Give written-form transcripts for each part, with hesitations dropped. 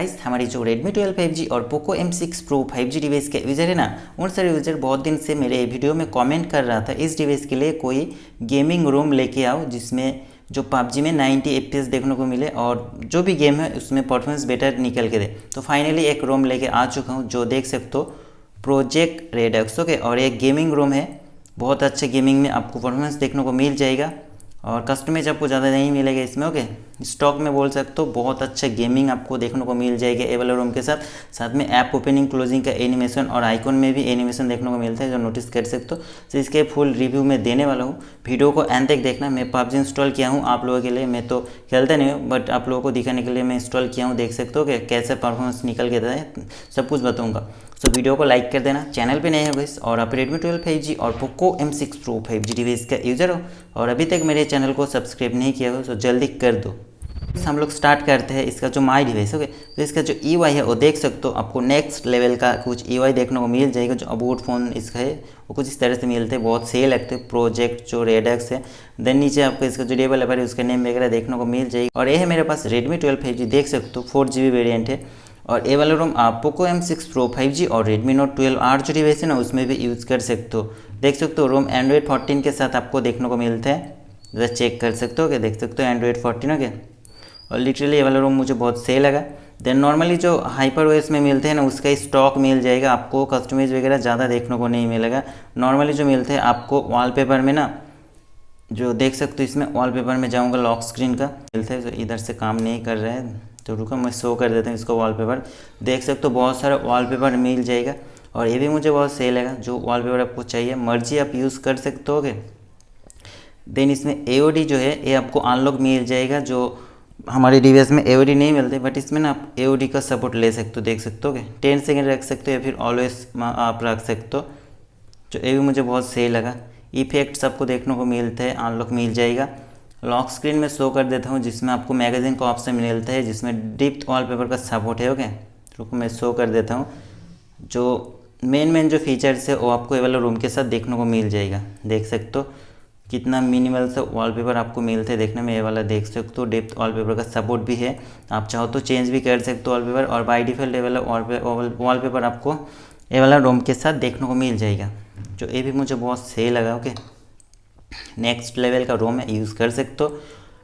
Guys हमारी जो Redmi 12 5G और Poco M6 Pro 5G device के यूज़र है ना, उन सारे यूज़र बहुत दिन से मेरे वीडियो में कमेंट कर रहा था इस डिवाइस के लिए कोई गेमिंग रूम लेके आओ जिसमें जो PUBG में 90 FPS देखने को मिले और जो भी गेम है उसमें परफॉर्मेंस बेटर निकल के दे। तो फाइनली एक रूम लेके आ चुका हूँ जो देख सकते हो, प्रोजेक्ट रेड ओके। और एक गेमिंग रूम है, बहुत अच्छे गेमिंग में आपको परफॉर्मेंस देखने को मिल जाएगा और कस्टमाइज आपको ज़्यादा नहीं मिलेगा इसमें ओके। स्टॉक में बोल सकते हो बहुत अच्छा गेमिंग आपको देखने को मिल जाएगा ए वाला रूम के साथ। साथ में ऐप ओपनिंग क्लोजिंग का एनिमेशन और आइकॉन में भी एनिमेशन देखने को मिलता है जो नोटिस कर सकते हो। तो इसके फुल रिव्यू में देने वाला हूँ, वीडियो को एंड तक देखना। मैं PUBG इंस्टॉल किया हूँ आप लोगों के लिए, मैं तो खेलता नहीं हूँ बट आप लोगों को दिखाने के लिए मैं इंस्टॉल किया हूँ। देख सकते हो कि कैसे परफॉर्मेंस निकल के है, सब कुछ बताऊँगा। सो वीडियो को लाइक कर देना, चैनल पे नए हो गाइस और आप Redmi 12 5G और Poco M6 Pro 5G device का यूज़र हो और अभी तक मेरे चैनल को सब्सक्राइब नहीं किया हो तो जल्दी कर दो। हम लोग स्टार्ट करते हैं इसका जो माई डिवाइस ओके। तो इसका जो EY है वो देख सकते हो, आपको नेक्स्ट लेवल का कुछ EY देखने को मिल जाएगा। जो अबाउट फ़ोन इसका है वो कुछ इस तरह से मिलते हैं, बहुत सही लगते हैं। प्रोजेक्ट जो रेडक्स है, देन नीचे आपको इसका जो डेवलपर है उसका नेम वगैरह देखने को मिल जाएगी। और ये है मेरे पास Redmi 12 5G देख सकते हो, 4GB वेरियंट है। और ये वाला रोम आप Poco M6 Pro 5G और Redmi Note 12R जो डिवाइस है ना उसमें भी यूज़ कर सकते हो। देख सकते हो रोम Android 14 के साथ आपको देखने को मिलता है, जरा चेक कर सकते हो क्या, देख सकते हो Android 14 ओके। और लिटरली ये वाला रोम मुझे बहुत सही लगा। देन नॉर्मली जो हाइपर ओएस में मिलते हैं ना उसका स्टॉक मिल जाएगा आपको, कस्टमाइज वगैरह ज़्यादा देखने को नहीं मिलेगा। नॉर्मली जो मिलते हैं आपको वॉलपेपर में ना, जो देख सकते हो इसमें वॉलपेपर में जाऊंगा लॉक स्क्रीन का मिलता है। तो इधर से काम नहीं कर रहा है तो रुको मैं शो कर देता हूँ इसको। वॉलपेपर देख सकते हो, बहुत सारा वॉलपेपर मिल जाएगा और ये भी मुझे बहुत सही लगा। जो वॉलपेपर आपको चाहिए मर्जी आप यूज़ कर सकते होगे। देन इसमें AOD जो है ये आपको अनलॉक मिल जाएगा, जो हमारे डिवाइस में AOD नहीं मिलते बट इसमें ना आप AOD का सपोर्ट ले सकते हो। देख सकते हो 10 सेकेंड रख सकते हो या फिर ऑलवेज आप रख सकते हो, जो ये भी मुझे बहुत सही लगा। इफेक्ट्स आपको देखने को मिलते हैं, अनलॉक मिल जाएगा। लॉक स्क्रीन में शो कर देता हूँ जिसमें आपको मैगजीन का ऑप्शन मिलता है, जिसमें डिप्थ वॉलपेपर का सपोर्ट है ओके। रुको मैं शो कर देता हूँ। जो मेन जो फीचर्स है वो आपको ये वाला रूम के साथ देखने को मिल जाएगा। देख सकते हो कितना मिनिमल सा वॉलपेपर आपको मिलते हैं देखने में। ये वाला देख सकते हो डेप्थ वॉलपेपर का सपोर्ट भी है, आप चाहो तो चेंज भी कर सकते हो वॉलपेपर। और बाय डिफ़ॉल्ट ये वाला वॉलपेपर आपको ये वाला रूम के साथ देखने को मिल जाएगा, जो ये भी मुझे बहुत सही लगा ओके। नेक्स्ट लेवल का रोम है, यूज़ कर सकते हो।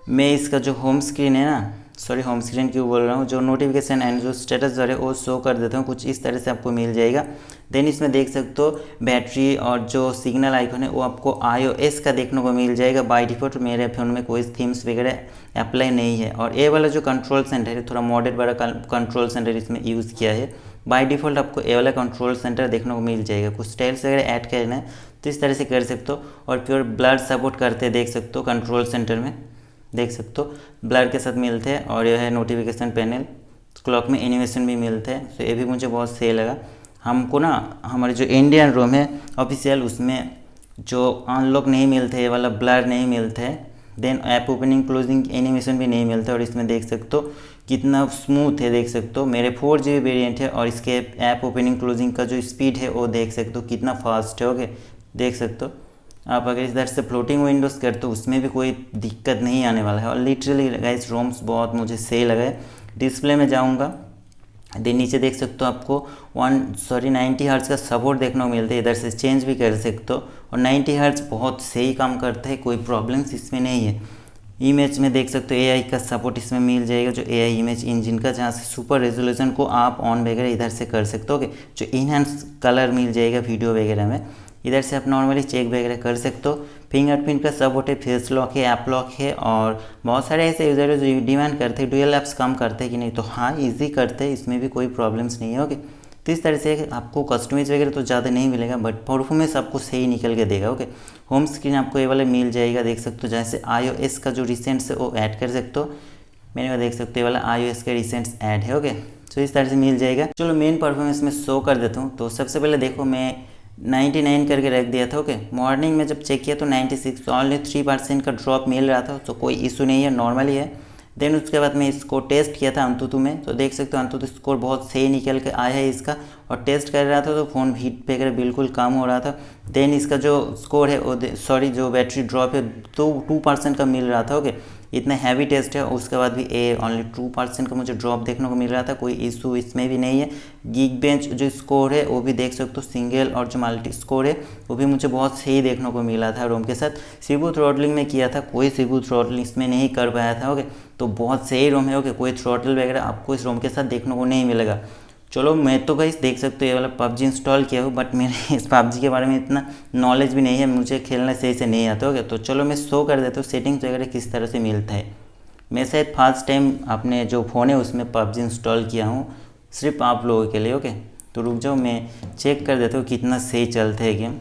मैं इसका जो होम स्क्रीन है ना, सॉरी होम स्क्रीन क्यों बोल रहा हूँ, जो नोटिफिकेशन एंड जो स्टेटस बार है वो शो कर देता हूँ, कुछ इस तरह से आपको मिल जाएगा। देन इसमें देख सकते हो बैटरी और जो सिग्नल आइकन है वो आपको iOS का देखने को मिल जाएगा। बाय डिफ़ॉल्ट मेरे फ़ोन में कोई थीम्स वगैरह अप्लाई नहीं है। और ये वाला जो कंट्रोल सेंटर है थोड़ा मॉडर्न वाला कंट्रोल सेंटर इसमें यूज़ किया है। बाय डिफ़ॉल्ट आपको ये वाला कंट्रोल सेंटर देखने को मिल जाएगा। कुछ स्टाइल्स वगैरह ऐड करना है तो इस तरह से कर सकते हो। और प्योर ब्लर सपोर्ट करते हैं देख सकते हो कंट्रोल सेंटर में, देख सकते हो ब्लर के साथ मिलते हैं। और यह है नोटिफिकेशन पैनल, क्लॉक में एनिमेशन भी मिलते हैं। तो ये भी मुझे बहुत सही लगा। हमको ना हमारे जो इंडियन रोम है ऑफिशियल उसमें जो अनलॉक नहीं मिलते, ये वाला ब्लर नहीं मिलता है। Then app opening closing animation भी नहीं मिलता। और इसमें देख सकते हो कितना स्मूथ है, देख सकते हो मेरे 4GB वेरिएंट है और इसके ऐप ओपनिंग क्लोजिंग का जो स्पीड है वो देख सकते हो कितना फास्ट है ओके। देख सकते हो आप अगर इधर से फ्लोटिंग विंडोज़ करते हो उसमें भी कोई दिक्कत नहीं आने वाला है। और लिटरली गाइस रोम्स बहुत मुझे सही लगा है। डिस्प्ले में जाऊंगा, देन नीचे देख सकते हो आपको 90 हर्ट्ज़ का सपोर्ट देखने को मिलता है, इधर से चेंज भी कर सकते हो। और 90 हर्ट्ज़ बहुत सही काम करता है, कोई प्रॉब्लम्स इसमें नहीं है। इमेज में देख सकते हो AI का सपोर्ट इसमें मिल जाएगा, जो AI इमेज इंजन का, जहाँ से सुपर रेजोल्यूशन को आप ऑन वगैरह इधर से कर सकते हो। जो इनहेंस कलर मिल जाएगा वीडियो वगैरह में, इधर से आप नॉर्मली चेक वगैरह कर सकते हो। फिंगरप्रिंट का सपोर्ट है, फेस लॉक है, ऐप लॉक है। और बहुत सारे ऐसे यूज़र है जो डिमांड करते हैं डुअल ऐप्स काम करते हैं कि नहीं, तो हाँ ईजी करते हैं, इसमें भी कोई प्रॉब्लम्स नहीं है ओके। तो इस तरह से आपको कस्टमाइज वगैरह तो ज़्यादा नहीं मिलेगा बट परफॉर्मेंस आपको सही निकल के देगा ओके। होम स्क्रीन आपको ये वाला मिल जाएगा, देख सकते हो जैसे iOS का जो रिसेंट्स है वो ऐड कर सकते हो। मैंने वो देख सकते हो ये वाला iOS का रिसेंट्स ऐड है ओके। तो इस तरह से मिल जाएगा। चलो मेन परफॉर्मेंस में शो कर देता हूँ। तो सबसे पहले देखो मैं 99 करके रख दिया था ओके। मॉर्निंग में जब चेक किया तो 96, तो ऑनली 3% का ड्रॉप मिल रहा था, तो कोई इशू नहीं है, नॉर्मली है। देन उसके बाद मैं इसको टेस्ट किया था अंतुतु में, तो देख सकते हो अंतुतु स्कोर बहुत सही निकल के आया है इसका। और टेस्ट कर रहा था तो फ़ोन हीट वगैरह बिल्कुल कम हो रहा था। देन इसका जो स्कोर है वो सॉरी जो बैटरी ड्रॉप है तो 2% का मिल रहा था ओके। इतना हैवी टेस्ट है, उसके बाद भी ओनली 2% का मुझे ड्रॉप देखने को मिल रहा था। कोई इशू इसमें भी नहीं है। गीक बेंच जो स्कोर है वो भी देख सकते हो, सिंगल और जो मल्टी स्कोर है वो भी मुझे बहुत सही देखने को मिला था रोम के साथ। सीबू थ्रॉटलिंग में किया था, कोई सीबू थ्रॉटलिंग इसमें नहीं कर पाया था। ओके, तो बहुत सही रोम है। ओके, कोई थ्रॉटल वगैरह आपको इस रोम के साथ देखने को नहीं मिलेगा। चलो, मैं तो गाइस देख सकते हो ये वाला पबजी इंस्टॉल किया हूँ, बट मेरे इस पबजी के बारे में इतना नॉलेज भी नहीं है, मुझे खेलना सही से नहीं आता। ओके, तो चलो मैं शो कर देता हूँ सेटिंग्स वगैरह किस तरह से मिलता है। मैं शायद फर्स्ट टाइम अपने जो फ़ोन है उसमें पबजी इंस्टॉल किया हूँ, सिर्फ आप लोगों के लिए। ओके, तो रुक जाओ, मैं चेक कर देता हूँ कितना सही चलता है गेम।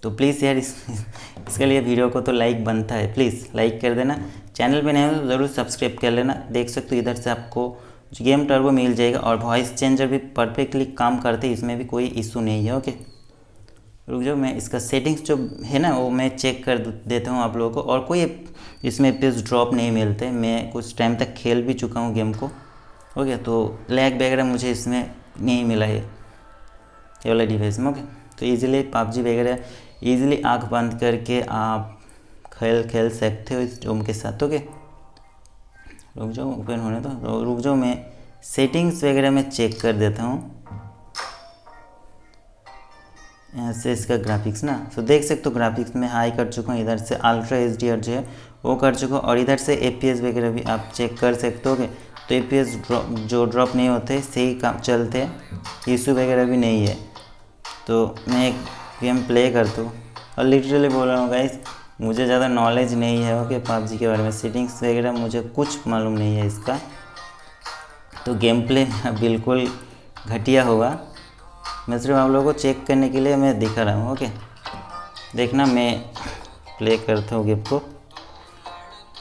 तो प्लीज़ यार इसके लिए वीडियो को तो लाइक बनता है, प्लीज़ लाइक कर देना। चैनल पे नहीं हो तो ज़रूर सब्सक्राइब कर लेना। देख सकते हो इधर से आपको गेम टर्बो मिल जाएगा और वॉइस चेंजर भी परफेक्टली काम करते हैं, इसमें भी कोई इशू नहीं है। ओके, रुक जाओ, मैं इसका सेटिंग्स जो है ना वो मैं चेक कर देता हूँ आप लोगों को। और कोई इसमें पेज ड्रॉप नहीं मिलते, मैं कुछ टाइम तक खेल भी चुका हूँ गेम को। ओके, तो लैग वगैरह मुझे इसमें नहीं मिला है ये वाला डिवाइस में। ओके, तो ईजिली पबजी वगैरह ईजिली आँख बंद करके आप खेल सकते हो इस रोम के साथ। ओके, रुक जाओ, ओपन होने दो, रुक जाओ, मैं सेटिंग्स वगैरह में चेक कर देता हूँ यहाँ से इसका ग्राफिक्स ना। तो देख सकते हो ग्राफिक्स में हाई कर चुका हूँ, इधर से अल्ट्रा HDR जो है वो कर चुका हूँ, और इधर से FPS वगैरह भी आप चेक कर सकते हो। तो FPS जो ड्रॉप नहीं होते, सही काम चलते, इशू वगैरह भी नहीं है। तो मैं एक गेम प्ले करता हूँ और लिटरली बोल रहा हूँ गाइस, मुझे ज़्यादा नॉलेज नहीं है ओके पबजी के बारे में, सेटिंग्स वगैरह मुझे कुछ मालूम नहीं है इसका। तो गेम प्ले बिल्कुल घटिया होगा, मैं सिर्फ आप लोगों को चेक करने के लिए मैं दिखा रहा हूँ। ओके, देखना मैं प्ले करता हूँ गेम को,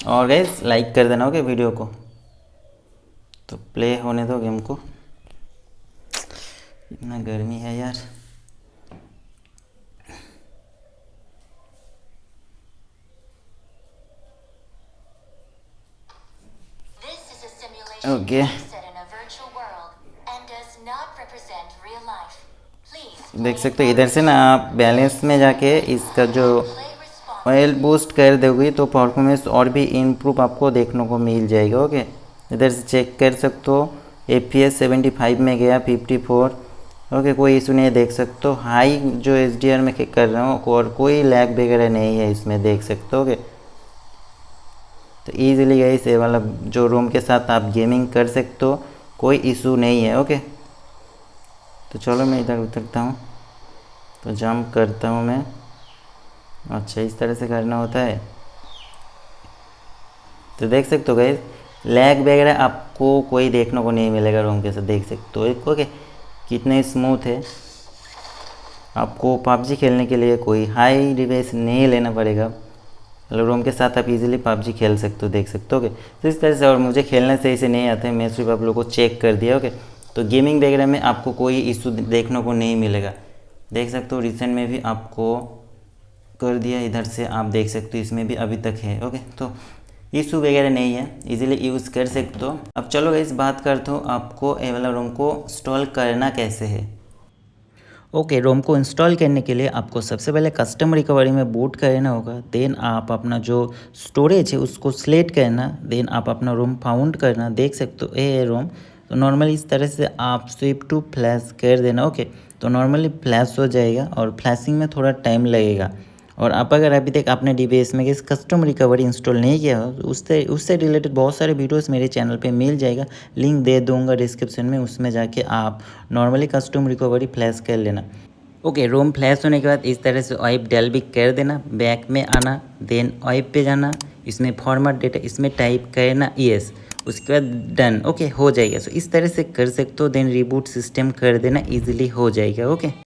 और गाइस लाइक कर देना ओके वीडियो को। तो प्ले होने दो गेम को, इतना गर्मी है यार। ओके, देख सकते हो इधर से ना आप बैलेंस में जाके इसका जो ऑयल बूस्ट कर दोगे तो परफॉर्मेंस और भी इम्प्रूव आपको देखने को मिल जाएगा। ओके, इधर से चेक कर सकते हो, FPS 75 में गया 54। ओके, कोई इशू नहीं है, देख सकते हो हाई जो HDR में कर रहा हूँ और कोई लैग वगैरह नहीं है इसमें, देख सकते हो। ओके, तो ईजिली गाइस ये वाला जो रूम के साथ आप गेमिंग कर सकते हो, कोई इशू नहीं है। ओके, तो चलो मैं इधर उतरता हूँ, तो जंप करता हूँ मैं। अच्छा, इस तरह से करना होता है। तो देख सकते हो गाइस लैग वगैरह आपको कोई देखने को नहीं मिलेगा रूम के साथ, देख सकते हो। ओके, कितने स्मूथ है। आपको पबजी खेलने के लिए कोई हाई डिवाइस नहीं लेना पड़ेगा, मतलब रूम के साथ आप इजीली पबजी खेल सकते हो, देख सकते हो। ओके, तो इस तरह से, और मुझे खेलना सही से नहीं आता है, मैं सिर्फ आप लोगों को चेक कर दिया। ओके, तो गेमिंग वगैरह में आपको कोई इशू देखने को नहीं मिलेगा, देख सकते हो। रिसेंट में भी आपको कर दिया, इधर से आप देख सकते हो इसमें भी अभी तक है। ओके, तो इशू वगैरह नहीं है, इजीली यूज़ कर सकते हो। अब चलो इस बात करता हूँ आपको ये वाला रोम को इंस्टॉल करना कैसे है। ओके, रोम को इंस्टॉल करने के लिए आपको सबसे पहले कस्टम रिकवरी में बूट करना होगा। देन आप अपना जो स्टोरेज है उसको सिलेक्ट करना, देन आप अपना रोम फाउंड करना, देख सकते हो ये रोम। तो नॉर्मली इस तरह से आप स्विप टू फ्लैश कर देना। ओके, तो नॉर्मली फ्लैश हो जाएगा और फ्लैशिंग में थोड़ा टाइम लगेगा। और आप अगर अभी तक अपने डिवाइस में इस कस्टम रिकवरी इंस्टॉल नहीं किया हो तो उससे रिलेटेड बहुत सारे वीडियोस मेरे चैनल पे मिल जाएगा, लिंक दे दूंगा डिस्क्रिप्शन में, उसमें जाके आप नॉर्मली कस्टम रिकवरी फ्लैश कर लेना। ओके, रोम फ्लैश होने के बाद इस तरह से वाइप डेल भी कर देना, बैक में आना, देन वाइप पे जाना, इसमें फॉर्मेट डेटा इसमें टाइप करना यस, उसके बाद डन। ओके, हो जाएगा। सो इस तरह से कर सकते हो, देन रिबूट सिस्टम कर देना, ईजिली हो जाएगा। ओके।